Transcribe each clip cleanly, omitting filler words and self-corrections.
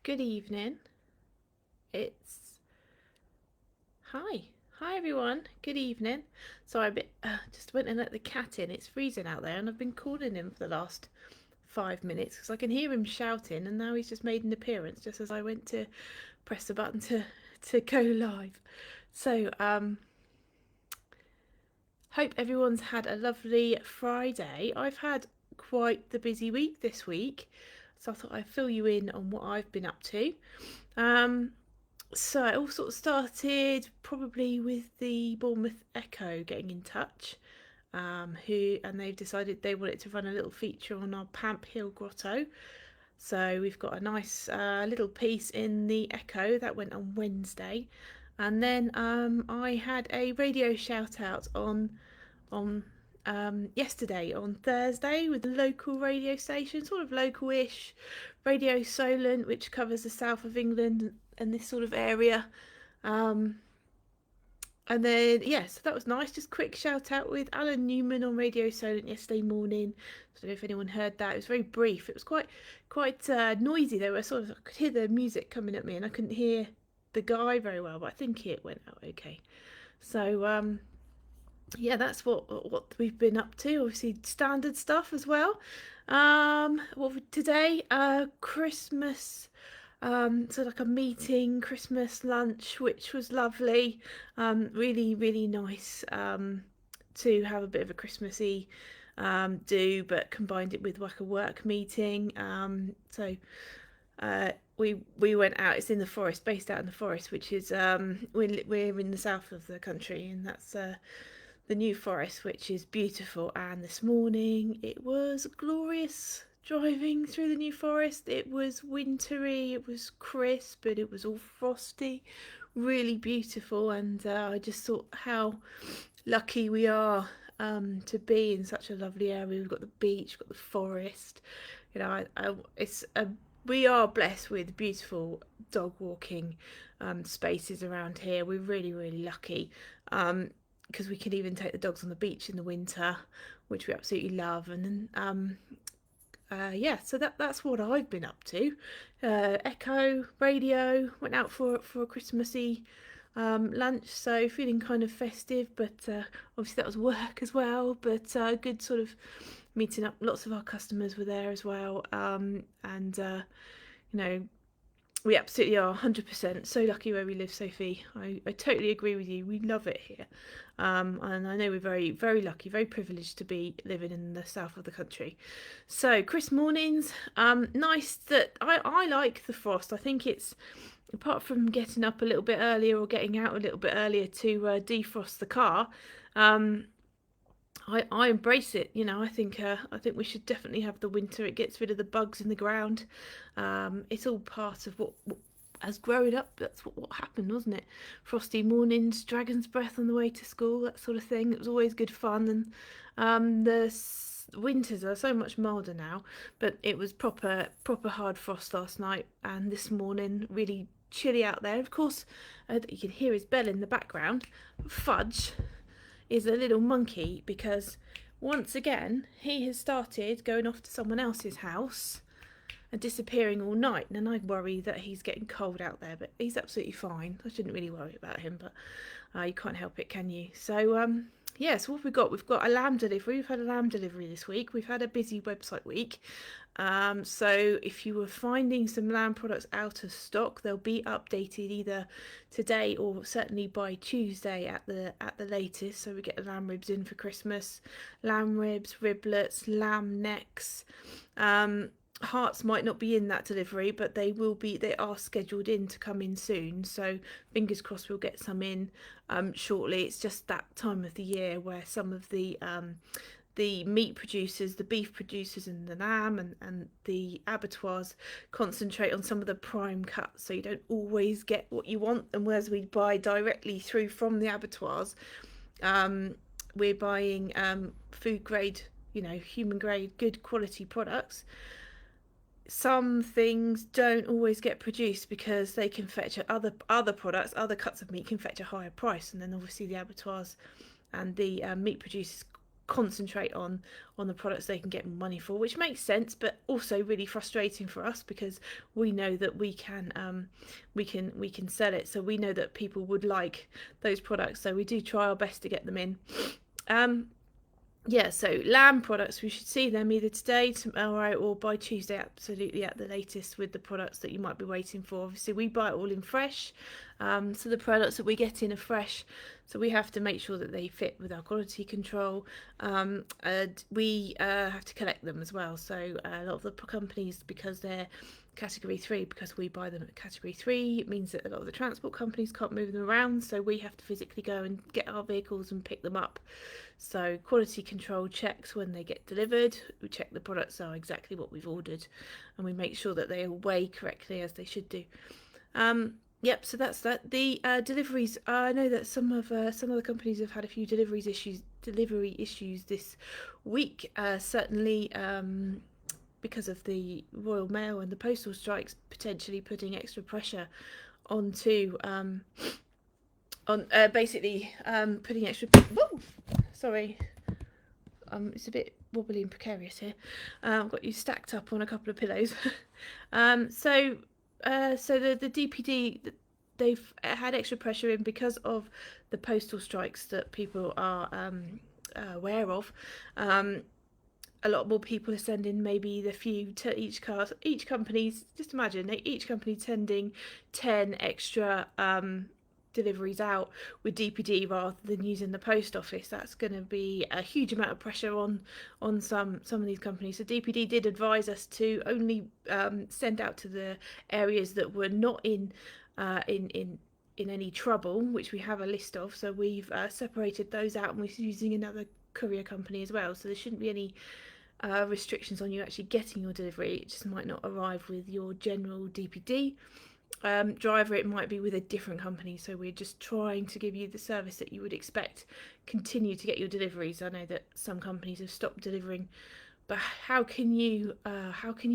Good evening. It's hi everyone. Good evening. Sorry, just went and let the cat in. It's freezing out there, and I've been calling him for the last 5 minutes because I can hear him shouting, and now he's just made an appearance just as I went to press the button to go live. So hope everyone's had a lovely Friday. I've had quite the busy week this week, so I thought I'd fill you in on what I've been up to. So it all sort of started probably with the Bournemouth Echo getting in touch, and they've decided they wanted to run a little feature on our Pamphill grotto. So we've got a nice little piece in the Echo that went on Wednesday, and then I had a radio shout out on yesterday on Thursday with a local radio station, sort of local-ish, Radio Solent, which covers the south of England and this sort of area. And then so that was nice. Just quick shout out with Alun Newman on Radio Solent yesterday morning. I don't know if anyone heard that. It was very brief. It was quite noisy. There were I could hear the music coming at me, and I couldn't hear the guy very well, but I think it went out okay. So that's what we've been up to. Obviously, standard stuff as well. Today? Christmas. So like a meeting, Christmas lunch, which was lovely. Really, really nice. To have a bit of a Christmassy but combined it with like a work meeting. We went out. It's in the forest, based out in the forest, which is we're in the south of the country, and that's the New Forest, which is beautiful. And this morning it was glorious driving through the New Forest. It was wintry, it was crisp, but it was all frosty, really beautiful. And I just thought how lucky we are to be in such a lovely area. We've got the beach, we've got the forest. We are blessed with beautiful dog walking spaces around here. We're really, really lucky. Because we can even take the dogs on the beach in the winter, which we absolutely love. And then so that's what I've been up to. Echo radio, went out for a Christmassy lunch, so feeling kind of festive, but obviously that was work as well. But good sort of meeting up. Lots of our customers were there as well, and we absolutely are 100% so lucky where we live, Sophie. I totally agree with you. We love it here. And I know we're very, very lucky, very privileged to be living in the south of the country. So, Chris mornings, nice that I like the frost. I think it's, apart from getting up a little bit earlier or getting out a little bit earlier to defrost the car, I embrace it. I think we should definitely have the winter. It gets rid of the bugs in the ground. It's all part of what as growing up, that's what happened, wasn't it? Frosty mornings, dragon's breath on the way to school, that sort of thing. It was always good fun. And the winters are so much milder now, but it was proper hard frost last night and this morning. Really chilly out there. Of course, you can hear his bell in the background. Fudge is a little monkey because once again he has started going off to someone else's house and disappearing all night, and I worry that he's getting cold out there, but he's absolutely fine. I shouldn't really worry about him, but you can't help it, can you? So so what have we got? We've got a lamb delivery. We've had a lamb delivery this week. We've had a busy website week. So if you were finding some lamb products out of stock, they'll be updated either today or certainly by Tuesday at the latest. So we get the lamb ribs in for Christmas, lamb ribs, riblets, lamb necks. Hearts might not be in that delivery, but they will be. They are scheduled in to come in soon, so fingers crossed we'll get some in shortly. It's just that time of the year where some of the meat producers, the beef producers and the lamb and the abattoirs concentrate on some of the prime cuts, so you don't always get what you want. And whereas we buy directly through from the abattoirs, we're buying food grade, human grade, good quality products. Some things don't always get produced because they can fetch other products, other cuts of meat can fetch a higher price, and then obviously the abattoirs and the meat producers concentrate on the products they can get money for, which makes sense, but also really frustrating for us because we know that we can sell it, so we know that people would like those products, so we do try our best to get them in. Yeah, so lamb products, we should see them either today, tomorrow, or by Tuesday, absolutely at the latest, with the products that you might be waiting for. Obviously, we buy it all in fresh, so the products that we get in are fresh, so we have to make sure that they fit with our quality control. And we have to collect them as well, so a lot of the companies, because they're category 3, because we buy them at category 3, it means that a lot of the transport companies can't move them around, so we have to physically go and get our vehicles and pick them up. So quality control checks when they get delivered, we check the products are exactly what we've ordered, and we make sure that they weigh correctly as they should do. Yep, so that's that. The deliveries, I know that some of the companies have had a few delivery issues this week, certainly because of the Royal Mail and the postal strikes potentially putting extra pressure onto putting extra. Whoa! Sorry, it's a bit wobbly and precarious here. I've got you stacked up on a couple of pillows. So the DPD, they've had extra pressure in because of the postal strikes that people are aware of. A lot more people are sending maybe the few to each car. Each company's, just imagine, each company sending 10 extra deliveries out with DPD rather than using the post office. That's going to be a huge amount of pressure on some of these companies. So DPD did advise us to only send out to the areas that were not in any trouble, which we have a list of. So we've separated those out, and we're using another courier company as well. So there shouldn't be any restrictions on you actually getting your delivery. It just might not arrive with your general DPD driver. It might be with a different company, so we're just trying to give you the service that you would expect. Continue to get your deliveries. I know that some companies have stopped delivering, but how can you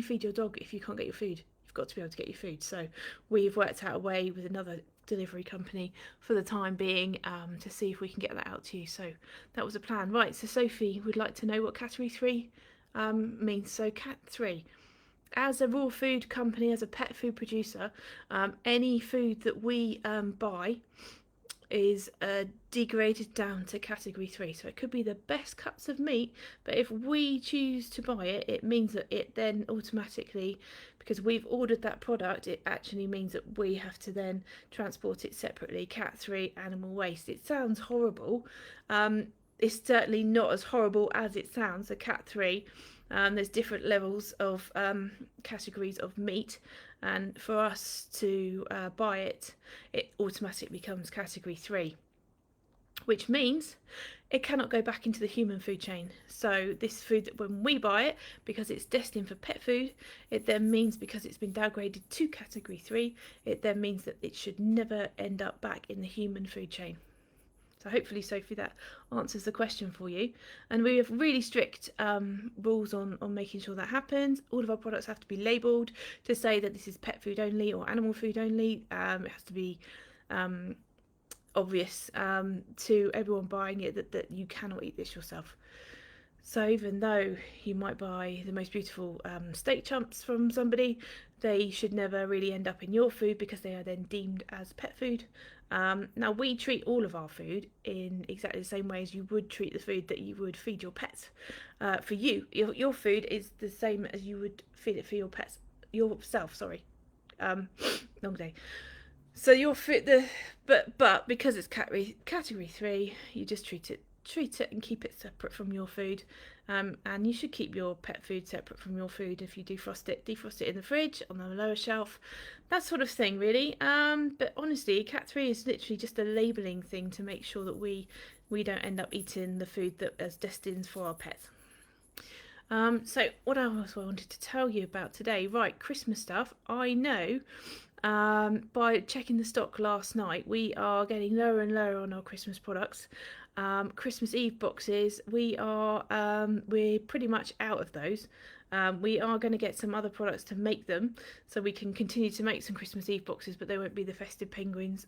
feed your dog if you can't get your food? You've got to be able to get your food. So we've worked out a way with another delivery company for the time being to see if we can get that out to you. So that was a plan. Right, so Sophie would like to know what category 3 means. So cat 3, as a raw food company, as a pet food producer, any food that we buy is degraded down to category 3. So it could be the best cuts of meat, but if we choose to buy it, it means that it then automatically, because we've ordered that product, it actually means that we have to then transport it separately. Cat 3, animal waste. It sounds horrible. It's certainly not as horrible as it sounds. So cat 3, there's different levels of categories of meat, and for us to buy it, it automatically becomes category 3, which means it cannot go back into the human food chain. So this food, when we buy it, because it's destined for pet food, it then means, because it's been downgraded to category 3, it then means that it should never end up back in the human food chain. So hopefully, Sophie, that answers the question for you. And we have really strict rules on making sure that happens. All of our products have to be labelled to say that this is pet food only or animal food only. It has to be obvious to everyone buying it that you cannot eat this yourself. So even though you might buy the most beautiful steak chumps from somebody, they should never really end up in your food, because they are then deemed as pet food. Now, we treat all of our food in exactly the same way as you would treat the food that you would feed your pets. For you, your food is the same as you would feed it for your pets, yourself. Sorry, long day. So your food, but because it's category 3, you just treat it and keep it separate from your food. And you should keep your pet food separate from your food. If you defrost it in the fridge on the lower shelf, that sort of thing, really. But honestly, cat 3 is literally just a labelling thing to make sure that we don't end up eating the food that is destined for our pets. So what else I wanted to tell you about today? Right, Christmas stuff. I know by checking the stock last night, we are getting lower and lower on our Christmas products. Christmas Eve boxes, we're pretty much out of those. We are going to get some other products to make them, so we can continue to make some Christmas Eve boxes, but they won't be the festive penguins.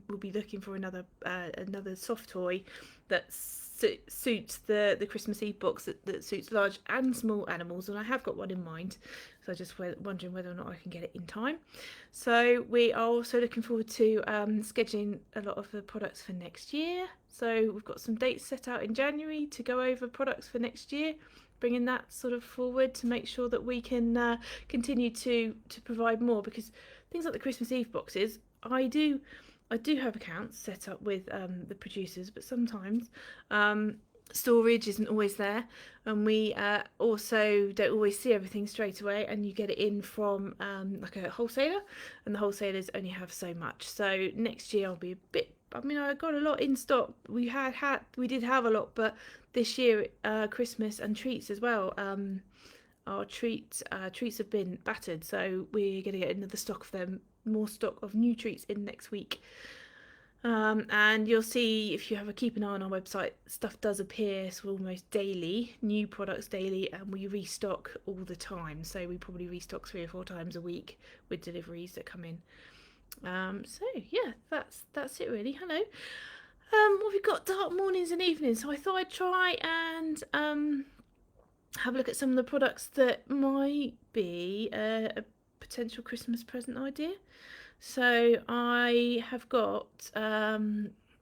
We'll be looking for another soft toy that's suits the Christmas Eve box that suits large and small animals, and I have got one in mind. So I just wondering whether or not I can get it in time. So we are also looking forward to scheduling a lot of the products for next year. So we've got some dates set out in January to go over products for next year, bringing that sort of forward to make sure that we can continue to provide more, because things like the Christmas Eve boxes, I do have accounts set up with the producers, but sometimes storage isn't always there, and we also don't always see everything straight away, and you get it in from like a wholesaler, and the wholesalers only have so much. So next year I'll be a bit, I mean, I got a lot in stock. We did have a lot, but this year Christmas and treats as well, our treats have been battered, so we're going to get another stock of them, more stock of new treats in next week. And you'll see, if you have a keep an eye on our website, stuff does appear so almost daily, new products daily, and we restock all the time. So we probably restock 3 or 4 times a week with deliveries that come in. So yeah, that's it really. Hello. What have we got? Dark mornings and evenings. So I thought I'd try and have a look at some of the products that might be a potential Christmas present idea. So I have got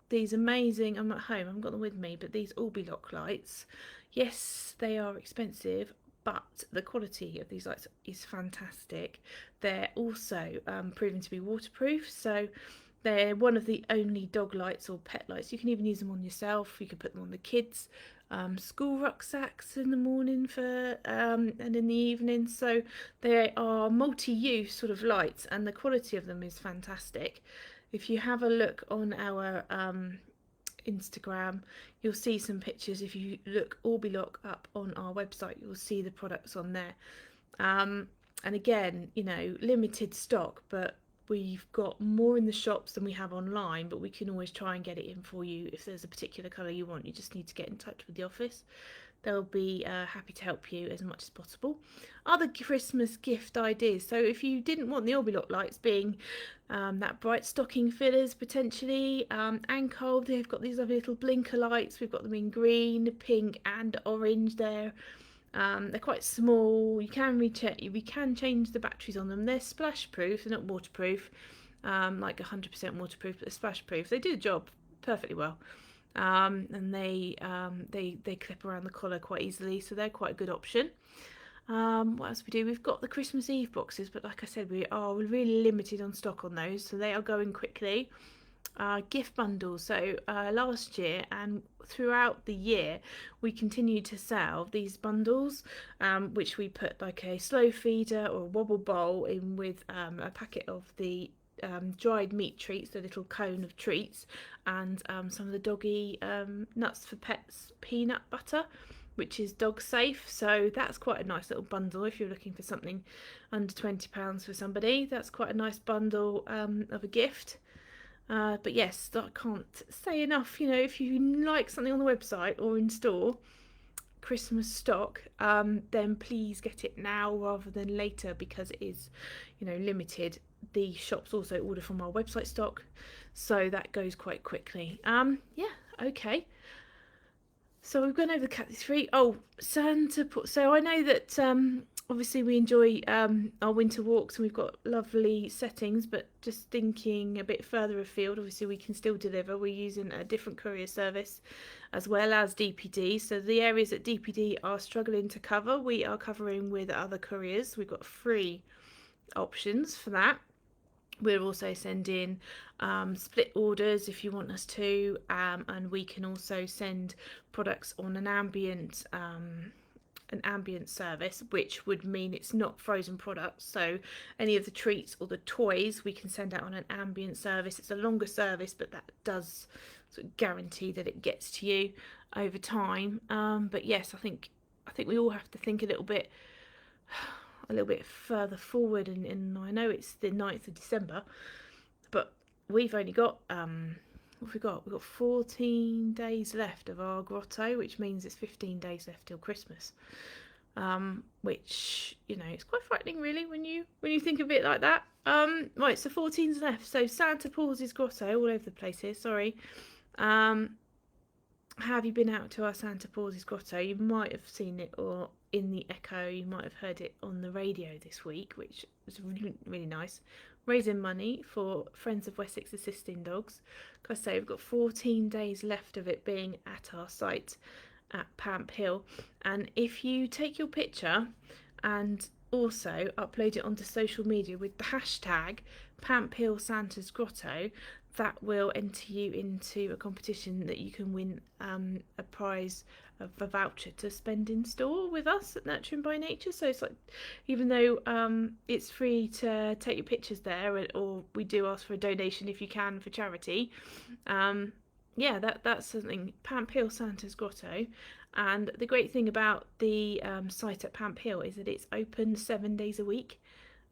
these amazing, I'm at home, I haven't got them with me, but these Orbi lock lights. Yes, they are expensive, but the quality of these lights is fantastic. They're also proven to be waterproof, so they're one of the only dog lights or pet lights. You can even use them on yourself. You can put them on the kids' school rucksacks in the morning and in the evening. So they are multi-use sort of lights, and the quality of them is fantastic. If you have a look on our Instagram, you'll see some pictures. If you look Orbi Lock up on our website, you'll see the products on there. And again, you know, limited stock, but we've got more in the shops than we have online, but we can always try and get it in for you. If there's a particular colour you want, you just need to get in touch with the office. They'll be happy to help you as much as possible. Other Christmas gift ideas. So if you didn't want the Orbilock lights being that bright stocking fillers potentially, Ancol, they've got these lovely little blinker lights. We've got them in green, pink and orange there. They're quite small. We can change the batteries on them. They're splash proof. They're not waterproof, like 100% waterproof, but they're splash proof. They do the job perfectly well, and they clip around the collar quite easily, so they're quite a good option. What else we do? We've got the Christmas Eve boxes, but like I said, we're really limited on stock on those, so they are going quickly. Gift bundles. So last year and throughout the year we continued to sell these bundles, which we put like a slow feeder or a wobble bowl in with a packet of the dried meat treats, the little cone of treats, and some of the doggy nuts for pets peanut butter, which is dog safe. So that's quite a nice little bundle if you're looking for something under £20 for somebody. That's quite a nice bundle of a gift. But yes, I can't say enough, you know, if you like something on the website or in store, Christmas stock, then please get it now rather than later, because it is, you know, limited. The shops also order from our website stock, so that goes quite quickly. Yeah, okay. So we've gone over the Cat 3. Oh, Santa. So I know that obviously we enjoy our winter walks and we've got lovely settings, but just thinking a bit further afield, obviously we can still deliver. We're using a different courier service as well as DPD. So the areas that DPD are struggling to cover, we are covering with other couriers. We've got free options for that. We're also sending split orders if you want us to, and we can also send products on an ambient service, which would mean it's not frozen products. So any of the treats or the toys we can send out on an ambient service. It's a longer service, but that does sort of guarantee that it gets to you over time. But yes, I think we all have to think a little bit further forward, and I know it's the 9th of December, but we've only got what have we got? We've got 14 days left of our grotto, which means it's 15 days left till Christmas. Which, you know, it's quite frightening really when you think of it like that. Right, so 14's left. So Santa Paws' grotto, all over the place here, sorry. have you been out to our Santa Paws grotto? You might have seen it, or in the echo, you might have heard it on the radio this week, which was really, really nice. Raising money for Friends of Wessex Assisting Dogs. Like I say, we've got 14 days left of it being at our site at Pamphill. And if you take your picture and also upload it onto social media with the hashtag Pamphill Santa's Grotto, that will enter you into a competition that you can win a prize of a voucher to spend in store with us at Nurturing by Nature. So it's like, even though it's free to take your pictures there, or we do ask for a donation if you can for charity, yeah, that's something. Pamphill Santa's Grotto. And the great thing about the site at Pamphill is that it's open 7 days a week,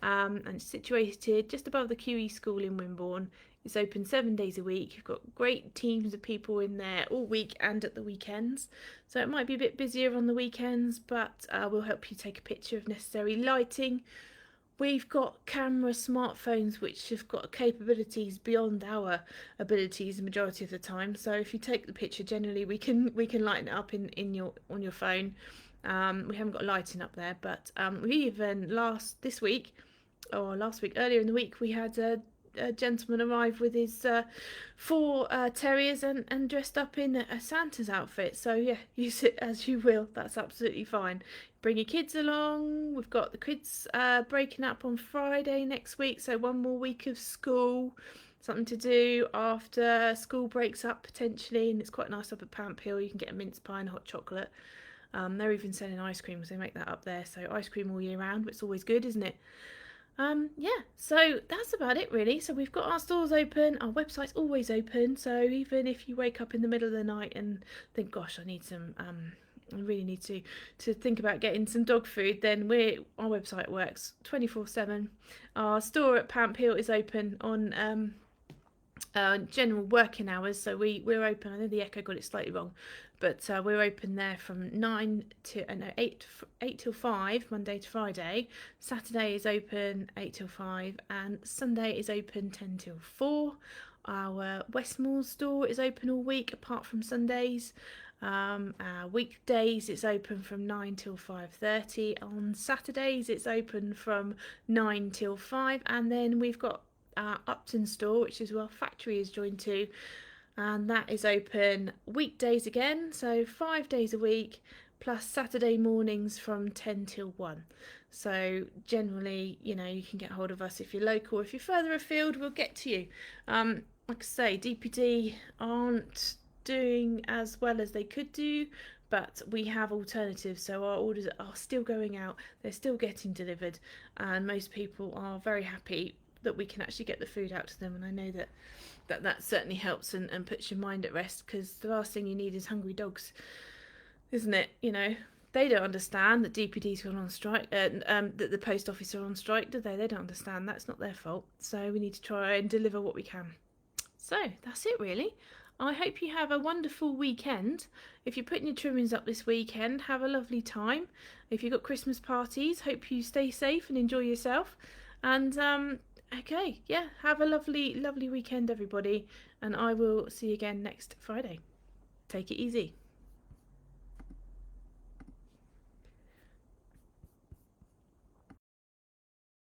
and it's situated just above the QE school in Wimborne. It's open 7 days a week. You've got great teams of people in there all week and at the weekends. So it might be a bit busier on the weekends, but we'll help you take a picture of necessary lighting. We've got camera smartphones which have got capabilities beyond our abilities the majority of the time. So if you take the picture, generally we can lighten it up in your on your phone. We haven't got lighting up there, but we even last week earlier in the week, we had a gentleman arrive with his 4 terriers and dressed up in a Santa's outfit. So yeah, use it as you will. That's absolutely fine. Bring your kids along. We've got the kids breaking up on Friday next week, so one more week of school. Something to do after school breaks up potentially, and it's quite nice up at Pamphill. You can get a mince pie and hot chocolate. They're even selling ice cream, because they make that up there. So ice cream all year round, but it's always good, isn't it? Yeah, so that's about it really. So we've got our stores open, our website's always open, so even if you wake up in the middle of the night and think, gosh, I need some I really need to think about getting some dog food, then our website works 24/7. Our store at Pamphill is open on general working hours, so we're open. I know the Echo got it slightly wrong, but we're open there from 8 till 5 Monday to Friday. Saturday is open 8 till 5, and Sunday is open 10 till 4. Our Westmoor store is open all week apart from Sundays. Weekdays it's open from 9 till 5:30. On Saturdays it's open from 9 till 5, and then we've got our Upton store, which is where factory is joined to, and that is open weekdays again, so 5 days a week, plus Saturday mornings from 10 till 1. So generally, you can get hold of us if you're local. If you're further afield, we'll get to you. Like I say, DPD aren't doing as well as they could do, but we have alternatives, so our orders are still going out, they're still getting delivered, and most people are very happy that we can actually get the food out to them. And I know that certainly helps and puts your mind at rest, because the last thing you need is hungry dogs, isn't it? They don't understand that DPD's gone on strike, that the post office are on strike, do they? They don't understand. That's not their fault. So we need to try and deliver what we can. So that's it really. I hope you have a wonderful weekend. If you're putting your trimmings up this weekend, have a lovely time. If you've got Christmas parties, hope you stay safe and enjoy yourself. And okay, yeah, have a lovely weekend, everybody. And I will see you again next Friday. Take it easy.